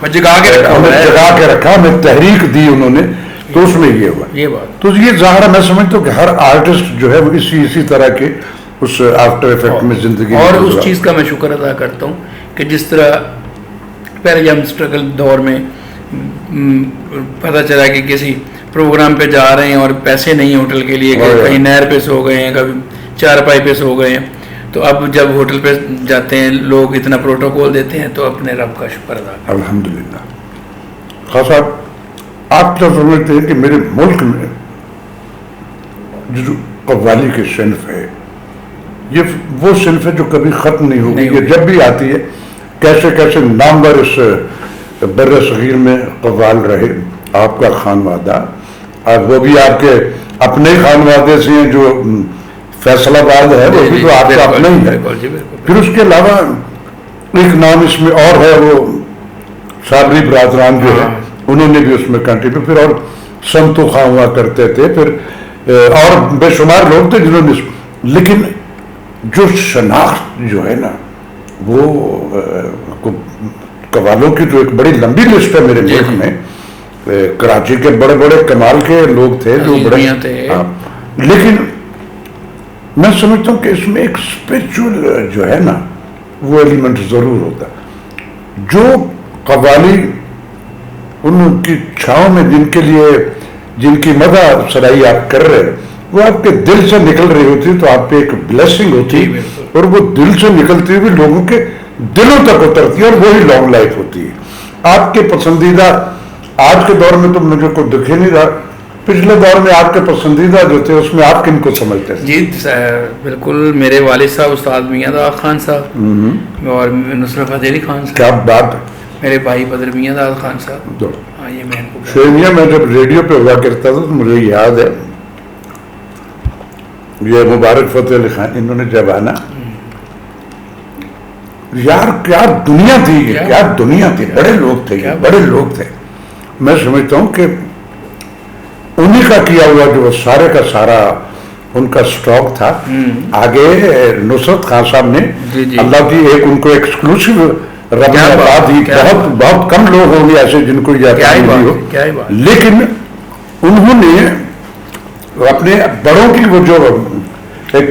جگا کے رکھا, ہمیں تحریک دی انہوں نے, تو اس میں یہ ہوا. یہ بات تو یہ ظاہر میں سمجھتا ہوں کہ ہر آرٹسٹ جو ہے وہ اسی طرح کے اس آفٹر افیکٹ میں زندگی اور اس چیز کا میں شکر ادا کرتا ہوں کہ جس طرح پہلے جب اسٹرگل دور میں پتہ چلا کہ کسی پروگرام پہ جا رہے ہیں اور پیسے نہیں ہوٹل کے لیے, کہیں نہر پہ سو گئے ہیں, کبھی چارپائی پہ سو گئے ہیں, تو اب جب ہوٹل پہ جاتے ہیں لوگ اتنا پروٹوکول دیتے ہیں تو اپنے رب کا شکر ادا کرتے ہیں. الحمدللہ. خاص صاحب آپ کیا سمجھتے ہیں کہ میرے ملک میں جو قوالی کی صنف ہے یہ وہ صنف ہے جو کبھی ختم نہیں ہوگی, یہ جب بھی آتی ہے کیسے کیسے نامور اس بر صغیر میں قوال رہے. آپ کا خانوادہ وہ بھی آپ کے اپنے خانوادے سے ہیں, جو فیصل آباد ہے وہ بھی تو آپ کا اپنا ہی ہے. پھر اس کے علاوہ ایک نام اس میں اور ہے, وہ صابری برادران جو ہے انہوں نے بھی اس میں کنٹریبیوٹ, پھر اور سنتو خان ہوا کرتے تھے, پھر اور بے شمار لوگ تھے جنہوں نے, لیکن جو شناخت جو ہے نا وہ قوالوں کی تو ایک بڑی لمبی لسٹ ہے میرے ملک میں. کراچی کے بڑے بڑے کمال کے لوگ تھے جو بڑے تھے, لیکن میں سمجھتا ہوں کہ اس میں ایک اسپرچول جو ہے نا وہ ایلیمنٹ ضرور ہوتا ہے. جو قوالی ان کی چھاؤں میں جن کی مدح سرائی آپ کر رہے وہ آپ کے دل سے نکل رہی ہوتی تو آپ پہ ایک بلیسنگ ہوتی, اور وہ دل سے نکلتی ہوئی لوگوں کے دلوں تک اترتی ہے, اور وہی لانگ لائف ہوتی ہے. آپ کے پسندیدہ آج کے دور میں تو مجھے کوئی دکھ ہی نہیں رہا, پچھلے دور میں آپ کے پسندیدہ جو تھے اس میں آپ کن کو سمجھتے ہیں؟ جی بالکل, میرے والد صاحب استاد میاں داد خان صاحب اور نصرت فتح علی خان صاحب. کیا بات ہے. میرے بھائی بدر میاں داد خان صاحب. ہاں یہ میں شیر میاں میں جب ریڈیو پہ ہوا کرتا تھا تو مجھے یاد ہے یہ مبارک فتح علی خان انہوں نے جب آنا, یار کیا دنیا تھی, کیا دنیا تھی, بڑے لوگ تھے, بڑے لوگ تھے. میں سمجھتا ہوں کہ انہی کا کیا ہوا جو سارے کا سارا ان کا سٹاک تھا. آگے نصرت خان صاحب نے اللہ کی ایک ان کو ایکسکلوسیو رب نے عطا دی. بہت کم لوگ ہوں گے ایسے جن کو یہ عطا ملی ہو, لیکن انہوں نے اپنے بڑوں کی وہ جو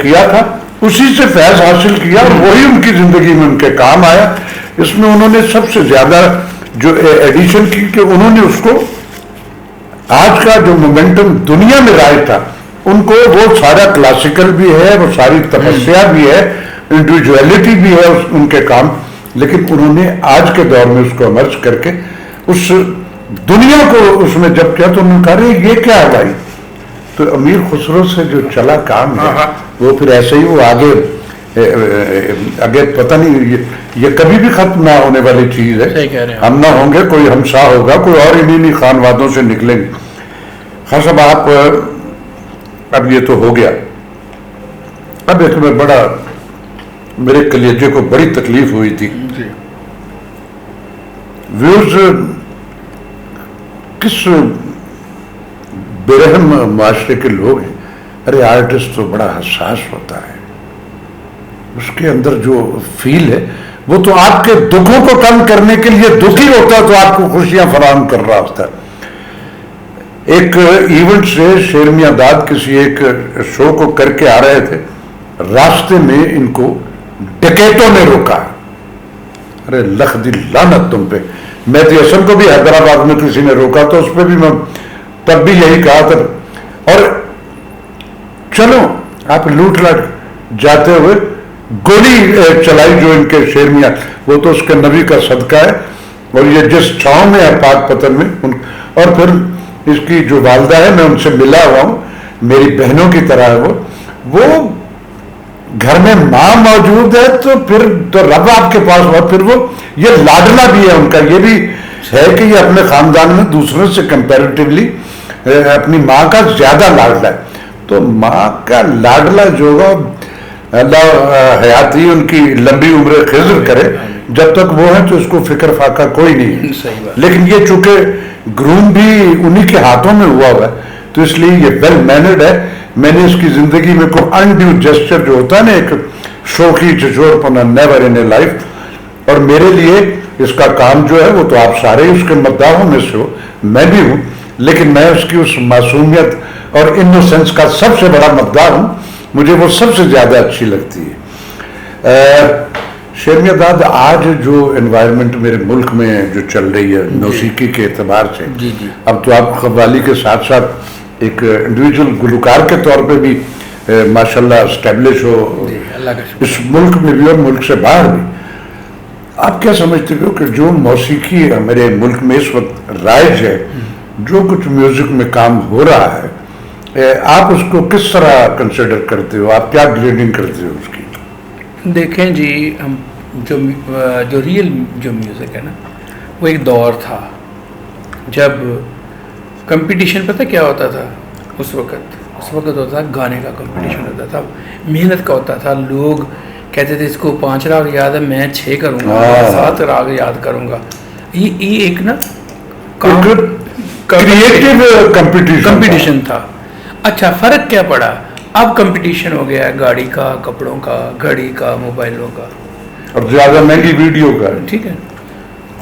کیا تھا اسی سے فیض حاصل کیا, اور وہی ان کی زندگی میں ان کے کام آیا. اس میں انہوں نے سب سے زیادہ جو ایڈیشن کی کہ انہوں نے اس کو آج کا جو مومنٹم دنیا میں رائج تھا ان کو وہ سارا کلاسیکل بھی ہے, وہ ساری تپسیا بھی ہے, انڈیویجویلٹی بھی ہے ان کے کام, لیکن انہوں نے آج کے دور میں اس کو امرج کر کے اس دنیا کو اس میں جب کیا تو انہوں نے کہا یہ کیا ہے بھائی. تو امیر خسرو سے جو چلا کام ہے وہ پھر ایسے ہی وہ آگے پتہ نہیں یہ کبھی بھی ختم نہ ہونے والی چیز ہے. ہم نہ ہوں گے, کوئی ہمسا ہوگا, کوئی اور انہیں خانوادوں سے نکلیں گے. خاص صاحب آپ اب یہ تو ہو گیا, اب ایک میں بڑا میرے کلیجے کو بڑی تکلیف ہوئی تھی. ویوز کس بے رحم معاشرے کے لوگ ہیں. ارے آرٹسٹ تو بڑا حساس ہوتا ہے, اس کے اندر جو فیل ہے وہ تو آپ کے دکھوں کو کم کرنے کے لیے دکھی ہوتا ہے تو آپ کو خوشیاں فراہم کر رہا ہوتا ہے. ایک ایونٹ سے شیر میاں داد کسی ایک شو کو کر کے آ رہے تھے, راستے میں ان کو ڈکیتوں نے روکا. ارے لکھ دی لعنت تم پہ, مہدی حسن کو بھی حیدرآباد میں کسی نے روکا تو اس پہ بھی میں تب بھی یہی کہا تھا. اور چلو آپ لوٹ لٹ جاتے ہوئے گولی چلائی جو ان کے شیر میاں, وہ تو اس کے نبی کا صدقہ ہے. اور یہ جس چھاؤں میں ہے پاک پتن میں, اور پھر اس کی جو والدہ ہے میں ان سے ملا ہوا ہوں, میری بہنوں کی طرح ہے وہ گھر میں ماں موجود ہے تو پھر تو رب آپ کے پاس ہوا. پھر وہ یہ لاڈلا بھی ہے ان کا, یہ بھی ہے کہ یہ اپنے خاندان میں دوسروں سے کمپیریٹیولی اپنی ماں کا زیادہ لاڈلا ہے. تو ماں کا لاڈلا جو ہوگا, اللہ حیاتی ان کی لمبی عمر خضر کرے, جب تک وہ ہیں تو اس کو فکر فاقہ کوئی نہیں ہے. لیکن یہ چونکہ گروم بھی انہی کے ہاتھوں میں ہوا ہے تو اس لیے یہ ویل مینرڈ ہے. میں نے اس کی زندگی میں کوئی انڈیو جسچر جو ہوتا ہے نا, ایک شوخی جھجھوڑ پنا, نیور ان اے لائف. اور میرے لیے اس کا کام جو ہے وہ تو آپ سارے اس کے مداحوں میں سے ہو, میں بھی ہوں, لیکن میں اس کی اس معصومیت اور انوسینس کا سب سے بڑا مداح ہوں. مجھے وہ سب سے زیادہ اچھی لگتی ہے. شیر میاں داد, آج جو انوائرمنٹ میرے ملک میں جو چل رہی ہے موسیقی کے اعتبار سے, اب تو آپ قوالی کے ساتھ ساتھ ایک انڈیویجول گلوکار کے طور پہ بھی ماشاءاللہ اسٹیبلش ہو اس ملک میں بھی اور ملک سے باہر بھی. آپ کیا سمجھتے ہو کہ جو موسیقی میرے ملک میں اس وقت رائج ہے, جو کچھ میوزک میں کام ہو رہا ہے, آپ اس کو کس طرح کنسیڈر کرتے ہو, آپ کیا گریڈنگ کرتے ہو اس کی؟ دیکھیں جی, ہم جو ریئل جو میوزک ہے نا, وہ ایک دور تھا جب کمپٹیشن پتہ کیا ہوتا تھا اس وقت ہوتا تھا گانے کا کمپٹیشن ہوتا تھا, محنت کا ہوتا تھا. لوگ کہتے تھے اس کو 5 راگ یاد ہے, میں 6 کروں گا, 7 راگ یاد کروں گا. یہ ایک نا کمپٹیشن تھا. اچھا, فرق کیا پڑا, اب کمپٹیشن ہو گیا ہے گاڑی کا, کپڑوں کا, گھڑی کا, موبائلوں کا, اور زیادہ مہنگی ویڈیو کا. ٹھیک ہے.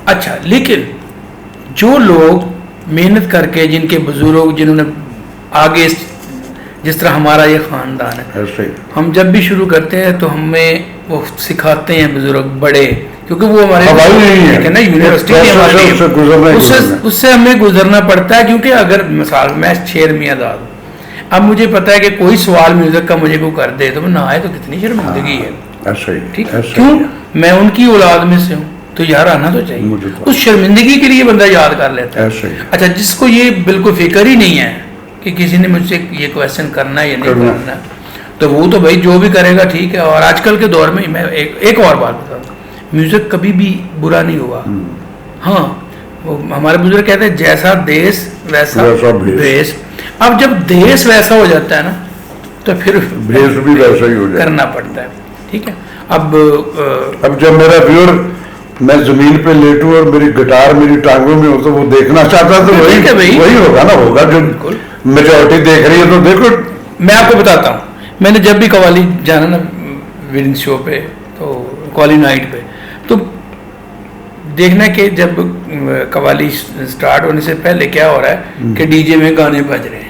اچھا, لیکن جو لوگ محنت کر کے, جن کے بزرگ جنہوں نے آگے, جس طرح ہمارا یہ خاندان ہے, ہم جب بھی شروع کرتے ہیں تو ہمیں وہ سکھاتے ہیں بزرگ بڑے, کیونکہ وہ ہمارے نا یونیورسٹی اس سے ہمیں گزرنا پڑتا ہے. کیونکہ اگر مثال میں شیر میاں داد, اب مجھے پتا ہے کہ کوئی سوال میوزک کا مجھے کو کر دے تو میں نہ آئے تو کتنی شرمندگی ہے. ٹھیک ہے, کیوں, میں ان کی اولاد میں سے ہوں تو یار آنا تو چاہیے. اس شرمندگی کے لیے بندہ یاد کر لیتا ہے. اچھا, جس کو یہ بالکل فکر ہی نہیں ہے کہ کسی نے مجھ سے یہ کویسچن کرنا ہے یا نہیں کرنا, تو وہ تو بھائی جو بھی کرے گا ٹھیک ہے. اور آج کل کے دور میں میں ایک اور بات بتا دوں, میوزک کبھی بھی برا نہیں ہوا. ہاں, وہ ہمارے بزرگ کہتے ہیں جیسا دیس ویسا بھیس. اب جب دیس ویسا ہو جاتا ہے نا تو پھر بھیس بھی ویسا ہی ہو جاتا ہے, کرنا پڑتا ہے. ٹھیک ہے. اب جب میرا ویور میں زمین پہ لیٹوں اور میری گٹار میری ٹانگوں میں ہو تو وہ دیکھنا چاہتا تو وہی ہوگا نا, ہوگا جو میجورٹی دیکھ رہی ہے. تو دیکھو, میں آپ کو بتاتا ہوں, میں نے جب بھی قوالی جانا نا ویڈنگ شو پہ, تو قوالی نائٹ پہ, تو دیکھنا کہ جب قوالی سٹارٹ ہونے سے پہلے کیا ہو رہا ہے کہ ڈی جے میں گانے بج رہے ہیں,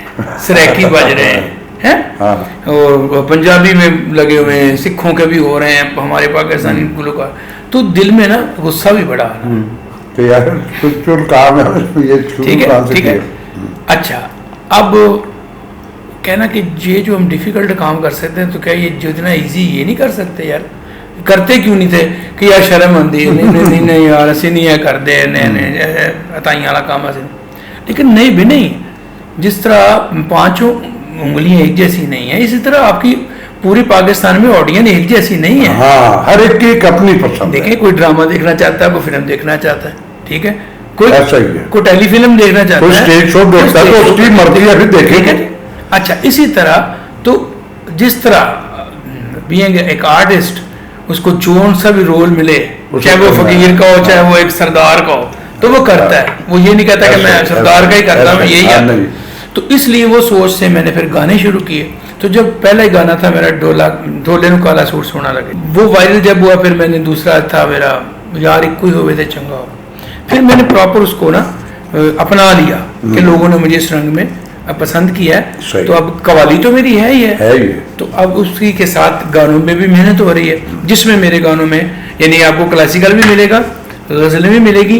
سریکی بج رہے ہیں, اور پنجابی میں لگے ہوئے ہیں, سکھوں کے بھی ہو رہے ہیں, ہمارے پاکستانی گلوکار. تو دل میں نا غصہ بھی بڑا ہے. ٹھیک ہے. اچھا, اب کہنا کہ یہ جو ہم ڈیفیکلٹ کام کر سکتے ہیں تو کیا یہ جو اتنا ایزی یہ نہیں کر سکتے یار, کرتے کیوں نہیں تھے کہ یار شرم آندی نہیں یار ایسے نہیں ہے کر دے اتائیاں والا کام ایسے. لیکن نہیں بھی نہیں, جس طرح 5 انگلیاں ایک جیسی نہیں ہیں, اسی طرح آپ کی پوری پاکستان میں آڈینس ایک جیسی نہیں ہے. ہاں, ہر ایک کی اپنی پسند. دیکھیں, کوئی ڈرامہ دیکھنا چاہتا ہے, کوئی فلم دیکھنا چاہتا ہے, ٹھیک ہے, کوئی ٹیلی فلم دیکھنا چاہتا ہے, اسٹیج شو دیکھتا ہے تو اس کی مرضی ہے بھی دیکھیں گے. اچھا, اسی طرح تو جس طرح بینگ ایک آرٹسٹ اس کو جون سا بھی رول ملے, چاہے وہ فقیر کا ہو چاہے وہ ایک سردار کا ہو, تو وہ کرتا ہے. وہ یہ نہیں کہتا کہ میں سردار کا ہی کرتا ہوں, یہی آتا ہے. تو اس لیے وہ سوچ سے میں نے پھر گانے شروع کیے. تو جب پہلا ہی گانا تھا میرا ڈولے نو کالا سوٹ سونا لگے, وہ وائرل جب ہوا, پھر میں نے دوسرا تھا میرا یار ایک کوئی ہوئے تھے چنگا ہو. پھر میں نے پراپر اس کو نا اپنا لیا کہ لوگوں نے مجھے اس رنگ میں پسند کیا ہے. تو اب قوالی تو میری ہے ہی ہے, تو اب اس کے ساتھ گانوں میں بھی محنت ہو رہی ہے, جس میں میرے گانوں میں یعنی آپ کو کلاسیکل بھی ملے گا, غزل بھی ملے گی,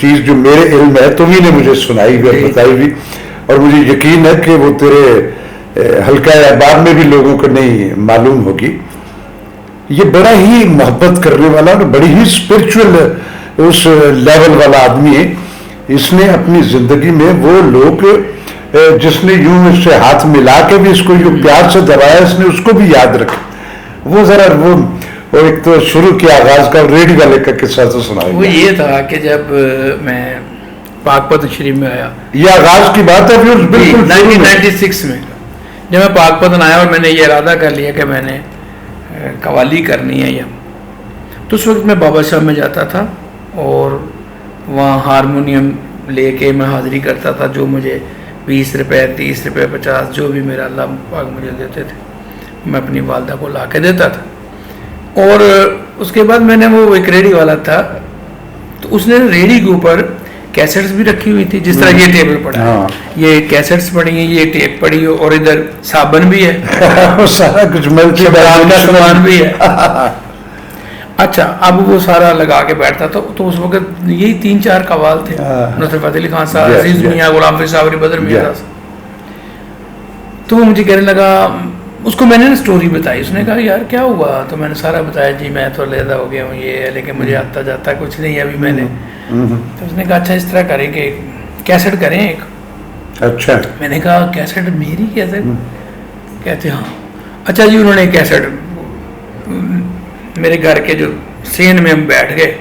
چیز جو میرے علم ہے، تمہیں نے مجھے سنائی ہوئی اور بتائی ہوئی، اور مجھے یقین ہے کہ وہ تیرے حلقہ احباب میں بھی لوگوں کو نہیں معلوم ہوگی. یہ بڑا ہی محبت کرنے والا اور بڑی ہی اسپرچل اس لیول والا آدمی ہے. اس نے اپنی زندگی میں وہ لوگ جس نے یوں اس سے ہاتھ ملا کے بھی اس کو یوں پیار سے دبایا، اس نے اس کو بھی یاد رکھا. وہ ذرا وہ ایک تو شروع کے آغاز کا ریڈی والے کا قصہ تو سنائے. وہ یہ تھا کہ جب میں پاک پتن شریف میں آیا، یہ آغاز کی بات ہے پھر بالکل 1996 میں جب میں پاک پتن آیا اور میں نے یہ ارادہ کر لیا کہ میں نے قوالی کرنی ہے. تو اس وقت میں بابا صاحب میں جاتا تھا اور وہاں ہارمونیم لے کے میں حاضری کرتا تھا. جو مجھے 20 روپے 30 روپے 50 جو بھی میرا اللہ پاک مجھے دیتے تھے میں اپنی والدہ کو لا کے دیتا تھا. اور اس کے بعد میں نے وہ ایک ریڈی والا تھا تو اس نے ریڈی کے اوپر کیسٹس بھی رکھی ہوئی تھی، جس طرح یہ ٹیبل پڑا ہے، یہ کیسٹس پڑی ہیں، یہ ٹیپ پڑی ہے، اور ادھر صابن بھی ہے، سارا کچھ کا سامان بھی ہے. اچھا اب وہ سارا لگا کے بیٹھتا تھا. تو اس وقت یہی 3-4 قوال تھے، نصرت فتح علی خان صاحب، عزیز میاں، غلام فرید صاحب، بدر میاں صاحب. تو وہ مجھے کہنے لگا، اس کو میں نے سٹوری بتائی. اس نے کہا یار کیا ہوا؟ تو میں نے سارا بتایا، جی میں تو علیحدہ ہو گیا ہوں، یہ ہے، لیکن مجھے آتا جاتا کچھ نہیں ابھی میں نے. تو اس نے کہا اچھا اس طرح کریں کہ کیسٹ کریں ایک. اچھا میں نے کہا کیسٹ میری کیسٹ؟ کہتے ہاں. اچھا جی انہوں نے کیسٹ میرے گھر کے جو سین میں ہم بیٹھ گئے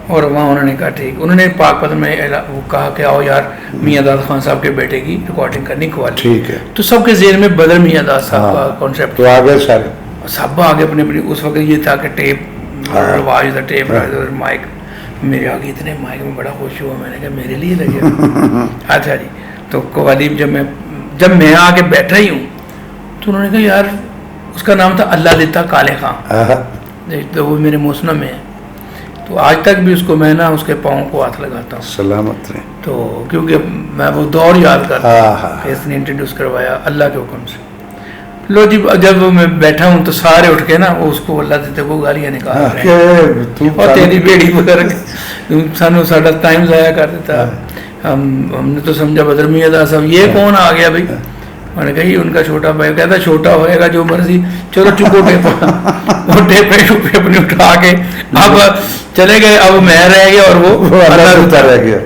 اور وہاں انہوں نے کہا ٹھیک. انہوں نے پاک پتن میں وہ کہا کہ آؤ یار میاں داد خان صاحب کے بیٹے کی ریکارڈنگ کرنی قوالی. ٹھیک ہے. تو سب کے ذہن میں بدر میاں داد صاحب کا کانسیپٹ تو آگے سارے سب آگے اپنے اپنی. اس وقت یہ تھا کہ ٹیپ رواج تھا، ٹیپ مائک. میرے آگے اتنے مائک میں بڑا خوش ہوا. میں نے کہا میرے لیے لگے. اچھا جی. تو قوالی جب میں آ کے بیٹھا ہی ہوں تو انہوں نے کہا یار اس کا نام تھا اللہ دیتا کالے خان، تو وہ میرے موسنا میں ہے. تو آج تک بھی اس کو میں نا اس کے پاؤں کو ہاتھ لگاتا ہوں. سلامت رہے. تو کیونکہ میں وہ دور یاد کرتا ہوں، اس نے انٹروڈیوس کروایا اللہ کے حکم سے. لو جی جب میں بیٹھا ہوں تو سارے اٹھ کے نا اس کو اللہ دیتے کو گالیاں نکال رہے ہیں اور تیری بیڑی وغیرہ سانو ساڈا ٹائم ضائع کر دیتا. ہم نے تو سمجھا بدر میاں داد صاحب یہ کون آ گیا بھائی. میں نے کہا یہ ان کا چھوٹا بھائی. کہتا چھوٹا ہوئے گا جو مرضی، چلو چکو ٹیپ. وہ ٹیپے اپنی اٹھا کے اب چلے گئے. اب میں رہ گیا اور وہ اللہ دیتا رہ گیا.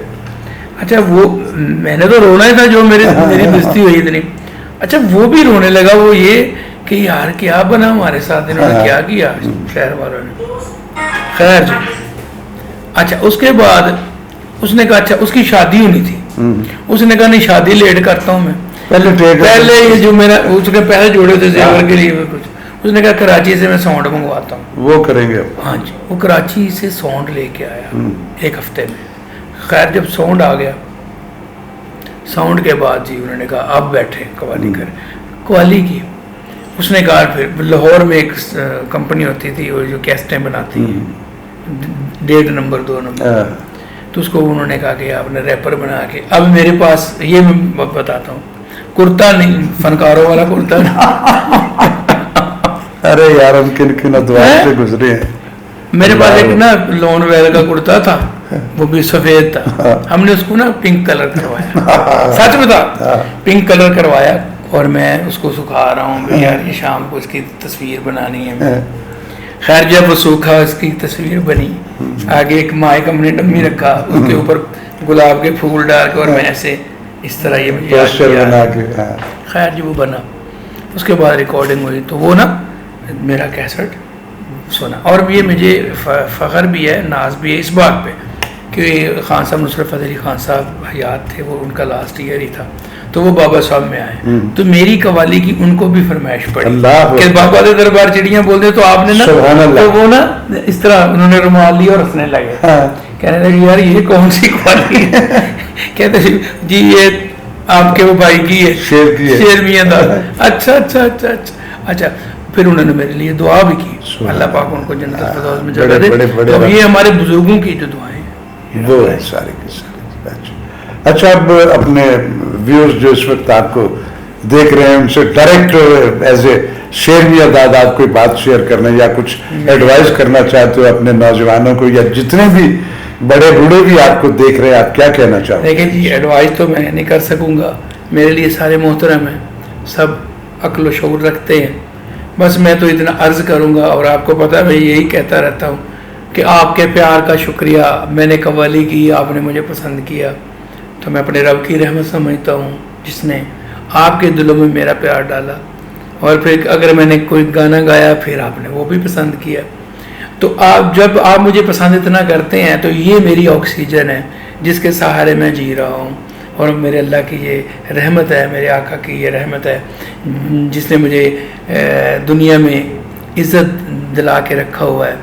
اچھا وہ میں نے تو رونا ہی تھا جو میری بستی ہوئی اتنی. اچھا وہ بھی رونے لگا. وہ یہ کہ یار کیا بنا ہمارے ساتھ، انہوں نے کیا کیا شہر والوں نے. خیر جی. اچھا اس کے بعد اس نے کہا اچھا اس کی شادی ہونی تھی. اس نے کہا نہیں شادی لیٹ کرتا ہوں میں. پہلے یہ جو میرا اس نے پہلے جوڑے تھے زیور کے لیے کچھ، اس نے کہا کراچی سے میں ساؤنڈ منگواتا ہوں. وہ کریں گے. ہاں جی. وہ کراچی سے ساؤنڈ لے کے آیا 1 ہفتے میں. خیر جب ساؤنڈ آ گیا، ساؤنڈ کے بعد جی انہوں نے کہا اب بیٹھے قوالی کریں. قوالی کی. اس نے کہا پھر لاہور میں ایک کمپنی ہوتی تھی وہ جو کیسٹیں بناتی ہیں 1.5 نمبر 2 نمبر. تو اس کو انہوں نے کہا کہ آپ نے ریپر بنا کے. اب میرے پاس یہ میں بتاتا ہوں کرتا نہیں، فنکاروں والا کرتا نہیں. ارے یار ہم کن ادوار سے گزرے ہیں. میرے پاس ایک نا لون ویل کا کرتا تھا، وہ بھی سفید تھا. ہم نے اس کو نا پنک کلر کروایا. سچ بتا پنک کلر کروایا اور میں اس کو سکھا رہا ہوں یار یہ شام کو اس کی تصویر بنانی ہے. خیر جب وہ سوکھا اس کی تصویر بنی. آگے ایک مائک ہم نے ڈمی رکھا، اس کے اوپر گلاب کے پھول ڈال کے اور میں ایسے اس طرح یہ بنا کے. خیر جی وہ بنا. اس کے بعد ریکارڈنگ ہوئی تو وہ نا میرا کیسٹ سنا. اور یہ مجھے فخر بھی ہے، ناز بھی ہے اس بات پہ کہ خان صاحب نصرت فتح علی خان صاحب حیات تھے، وہ ان کا لاسٹ ایئر ہی تھا تو وہ بابا صاحب میں آئے. تو میری قوالی کی ان کو بھی فرمائش پڑی کہ بابا دے دربار چڑیاں بول دے. تو آپ نے نا تو وہ نا اس طرح انہوں نے رومال لیا اور ہنسنے لگے. کہنے لگے یار یہ کون سی قوالی ہے. کہتے جی یہ آپ کے وہ بھائی کی ہے شیر میاں داد. اچھا اچھا اچھا اچھا اچھا. پھر انہوں نے میرے لیے دعا بھی کی، اللہ پاک ان کو جنت الفردوس میں جگہ دے. تو یہ ہمارے بزرگوں کی جو دعائیں وہ ہے سارے کے سارے. اچھا اب اپنے ویورز جو اس وقت آپ کو دیکھ رہے ہیں ان سے ڈائریکٹ ایز اے شیر میاں داد آپ کوئی بات شیئر کرنا یا کچھ ایڈوائز کرنا چاہتے ہو اپنے نوجوانوں کو یا جتنے بھی بڑے بوڑھے بھی آپ کو دیکھ رہے ہیں, آپ کیا کہنا چاہتے ہیں؟ دیکھیں جی, ایڈوائز تو میں نہیں کر سکوں گا, میرے لیے سارے محترم ہیں, سب عقل و شعور رکھتے ہیں. بس میں تو اتنا عرض کروں گا, اور آپ کو پتہ ہے میں یہی کہتا رہتا ہوں کہ آپ کے پیار کا شکریہ. میں نے قوالی کی, آپ نے مجھے پسند کیا, تو میں اپنے رب کی رحمت سمجھتا ہوں جس نے آپ کے دلوں میں میرا پیار ڈالا. اور پھر اگر میں نے کوئی گانا گایا پھر آپ نے وہ بھی پسند کیا. تو جب آپ مجھے پسند اتنا کرتے ہیں تو یہ میری آکسیجن ہے جس کے سہارے میں جی رہا ہوں. اور میرے اللہ کی یہ رحمت ہے, میرے آقا کی یہ رحمت ہے جس نے مجھے دنیا میں عزت دلا کے رکھا ہوا ہے.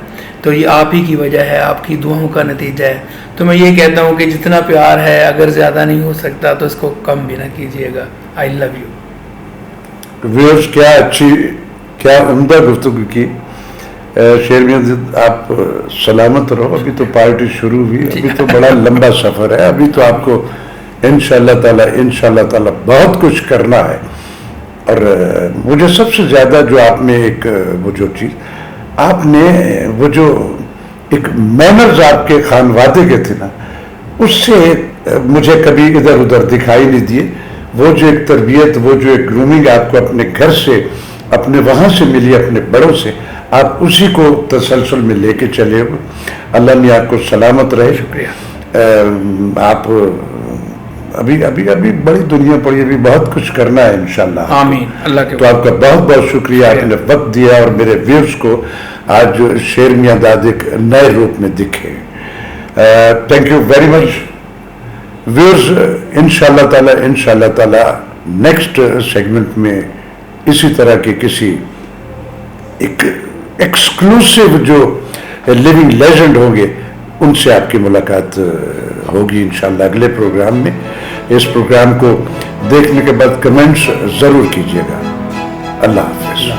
تو یہ آپ ہی کی وجہ ہے, آپ کی دعاؤں کا نتیجہ ہے. تو میں یہ کہتا ہوں کہ جتنا پیار ہے اگر زیادہ نہیں ہو سکتا تو اس کو کم بھی نہ کیجیے گا. آئی لو یو. ویورز, کیا اچھی کیا عمدہ گفتگو کی. شیر میاں آپ سلامت رہو. ابھی تو پارٹی شروع ہوئی, ابھی تو بڑا لمبا سفر ہے. ابھی تو آپ کو انشاءاللہ تعالی بہت کچھ کرنا ہے. اور مجھے سب سے زیادہ جو آپ نے ایک وہ جو چیز آپ نے وہ جو ایک مینرز آپ کے خانوادے کے تھے نا, اس سے مجھے کبھی ادھر ادھر دکھائی نہیں دیے. وہ جو ایک تربیت, وہ جو ایک گرومنگ آپ کو اپنے گھر سے, اپنے وہاں سے ملی, اپنے بڑوں سے, آپ اسی کو تسلسل میں لے کے چلے ہو. اللہ نے آپ کو سلامت رہے. شکریہ. آپ ابھی ابھی ابھی بڑی دنیا پڑی, ابھی بہت کچھ کرنا ہے انشاءاللہ. آمین. اللہ کے تو آپ کا بہت بہت شکریہ, آپ نے وقت دیا اور میرے ویورز کو آج شیر میاں داد ایک نئے روپ میں دکھے. Thank you very much viewers. انشاءاللہ تعالی نیکسٹ سیگمنٹ میں اسی طرح کے کسی ایک ایکسکلوسیو جو لیونگ لیجنڈ ہوں گے ان سے آپ کی ملاقات ہوگی انشاءاللہ اگلے پروگرام میں. اس پروگرام کو دیکھنے کے بعد کمنٹس ضرور کیجیے گا. اللہ حافظ.